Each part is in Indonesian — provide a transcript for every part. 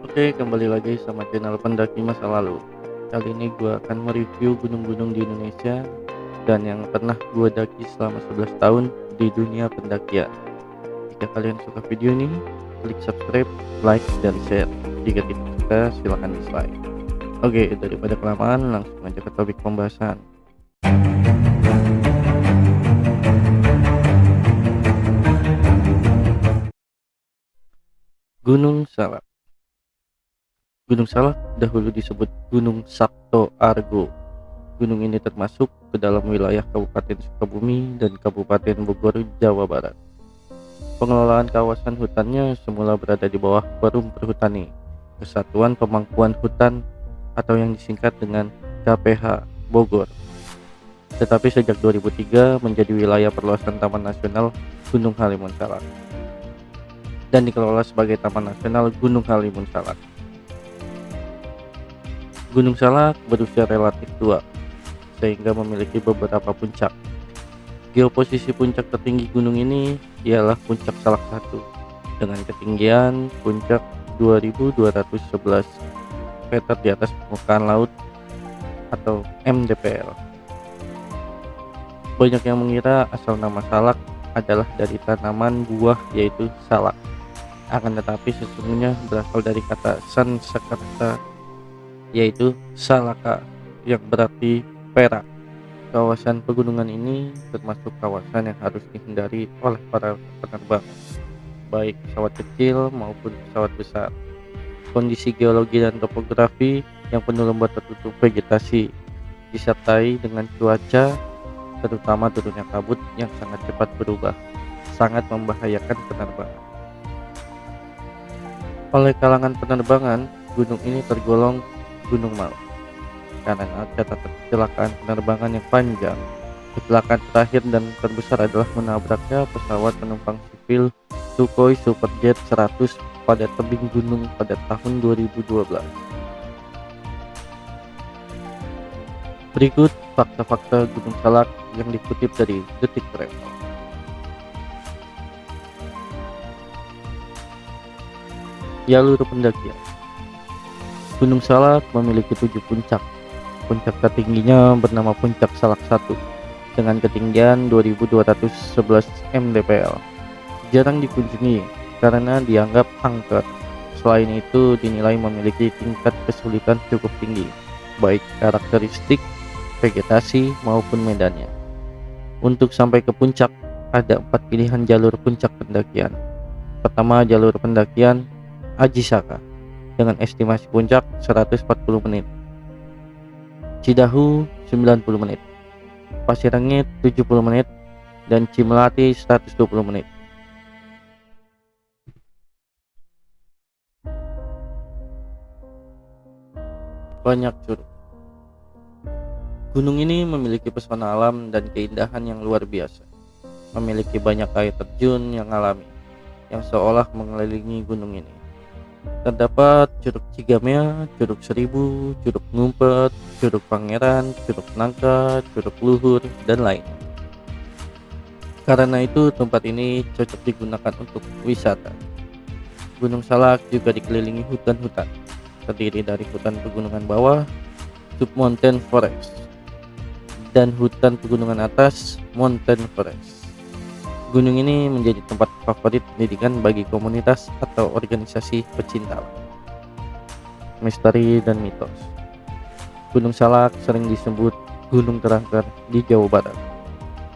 Oke, kembali lagi sama channel Pendaki Masa Lalu. Kali ini gue akan mereview gunung-gunung di Indonesia dan yang pernah gue daki selama 11 tahun di dunia pendakian. Jika kalian suka video ini, klik subscribe, like, dan share. Jika tidak suka, silahkan dislike. Oke, daripada kelamaan, langsung aja ke topik pembahasan. Gunung Salak. Gunung Salak dahulu disebut Gunung Sakto Argo. Gunung ini termasuk ke dalam wilayah Kabupaten Sukabumi dan Kabupaten Bogor, Jawa Barat. Pengelolaan kawasan hutannya semula berada di bawah Perum Perhutani, Kesatuan Pemangkuan Hutan atau yang disingkat dengan KPH Bogor. Tetapi sejak 2003 menjadi wilayah perluasan Taman Nasional Gunung Halimun Salak dan dikelola sebagai Taman Nasional Gunung Halimun Salak. Gunung Salak berusia relatif tua, sehingga memiliki beberapa puncak. Geoposisi puncak tertinggi gunung ini ialah Puncak Salak 1 dengan ketinggian puncak 2211 meter di atas permukaan laut atau MDPL. Banyak yang mengira asal nama salak adalah dari tanaman buah yaitu salak. Akan tetapi sesungguhnya berasal dari kata Sanskerta yaitu salaka yang berarti perak. Kawasan pegunungan ini termasuk kawasan yang harus dihindari oleh para penerbang, baik pesawat kecil maupun pesawat besar. Kondisi geologi dan topografi yang penuh lembah tertutup vegetasi disertai dengan cuaca, terutama turunnya kabut yang sangat cepat berubah, sangat membahayakan penerbangan. Oleh kalangan penerbangan, gunung ini tergolong gunung maut karena catatan kecelakaan penerbangan yang panjang. Kecelakaan terakhir dan terbesar adalah menabraknya pesawat penumpang sipil Sukhoi Superjet 100 pada tebing gunung pada tahun 2012. Berikut fakta-fakta Gunung Salak yang dikutip dari Detik Travel. Jalur pendakian. Gunung Salak memiliki 7 puncak. Puncak tertingginya bernama Puncak Salak 1 dengan ketinggian 2211 mdpl. Jarang dikunjungi karena dianggap angker. Selain itu dinilai memiliki tingkat kesulitan cukup tinggi, baik karakteristik, vegetasi maupun medannya. Untuk sampai ke puncak ada 4 pilihan jalur puncak pendakian. Pertama, jalur pendakian Ajisaka dengan estimasi puncak 140 menit, Cidahu 90 menit, Pasirengit 70 menit, dan Cimelati 120 menit. Banyak curug. Gunung ini memiliki pesona alam dan keindahan yang luar biasa. Memiliki banyak air terjun yang alami yang seolah mengelilingi gunung ini. Terdapat Curug Cigamea, Curug Seribu, Curug Ngumpet, Curug Pangeran, Curug Nangka, Curug Luhur, dan lainnya. Karena itu tempat ini cocok digunakan untuk wisata. Gunung Salak juga dikelilingi hutan-hutan, terdiri dari hutan pegunungan bawah, submountain forest, dan hutan pegunungan atas, mountain forest. Gunung ini menjadi tempat favorit pendidikan bagi komunitas atau organisasi pecinta alam. Misteri dan mitos. Gunung Salak sering disebut gunung terangkat di Jawa Barat.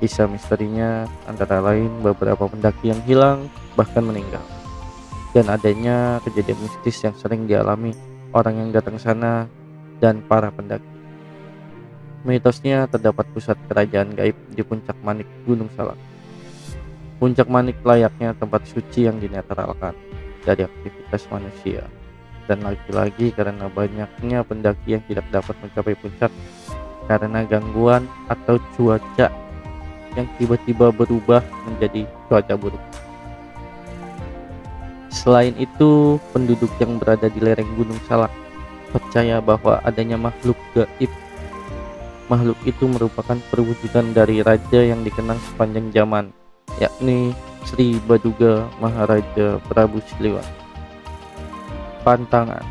Kisah misterinya antara lain beberapa pendaki yang hilang bahkan meninggal, dan adanya kejadian mistis yang sering dialami orang yang datang ke sana dan para pendaki. Mitosnya terdapat pusat kerajaan gaib di puncak manik Gunung Salak. Puncak Manik layaknya tempat suci yang dinetralkan dari aktivitas manusia, dan lagi-lagi karena banyaknya pendaki yang tidak dapat mencapai puncak karena gangguan atau cuaca yang tiba-tiba berubah menjadi cuaca buruk. Selain itu, penduduk yang berada di lereng Gunung Salak percaya bahwa adanya makhluk gaib. Makhluk itu merupakan perwujudan dari raja yang dikenang sepanjang zaman, yakni Sri Baduga Maharaja Prabu Siliwangi. pantangan.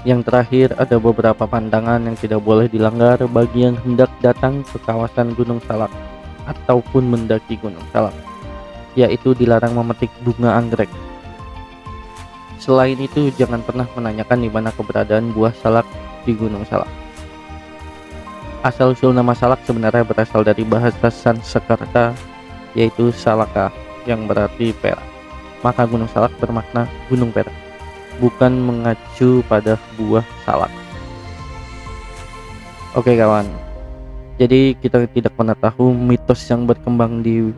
Yang terakhir, ada beberapa pantangan yang tidak boleh dilanggar bagi yang hendak datang ke kawasan Gunung Salak ataupun mendaki Gunung Salak, yaitu dilarang memetik bunga anggrek. Selain itu, jangan pernah menanyakan di mana keberadaan buah salak di Gunung Salak. Asal-usul nama salak sebenarnya berasal dari bahasa Sanskerta, yaitu salaka, yang berarti perak. Maka Gunung Salak bermakna gunung perak, bukan mengacu pada buah salak. Oke kawan, jadi kita tidak pernah tahu mitos yang berkembang di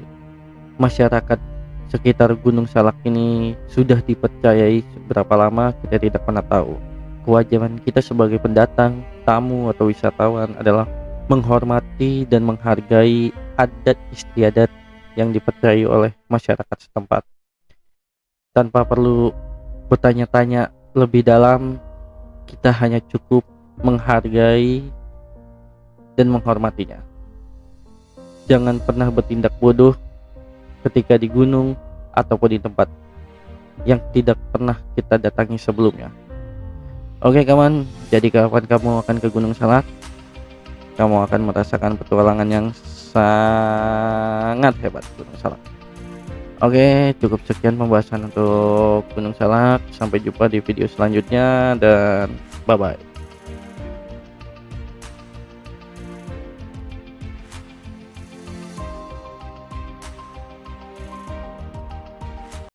masyarakat sekitar Gunung Salak ini sudah dipercayai seberapa lama, kita tidak pernah tahu. Kewajiban kita sebagai pendatang, tamu atau wisatawan adalah menghormati dan menghargai adat istiadat yang dipercayai oleh masyarakat setempat tanpa perlu bertanya-tanya lebih dalam. Kita hanya cukup menghargai dan menghormatinya. Jangan pernah bertindak bodoh ketika di gunung ataupun di tempat yang tidak pernah kita datangi sebelumnya. Oke kawan, jadi kapan kamu akan ke Gunung Salak, kamu akan merasakan petualangan yang sangat hebat Gunung Salak. Oke, cukup sekian pembahasan untuk Gunung Salak. Sampai jumpa di video selanjutnya dan bye bye.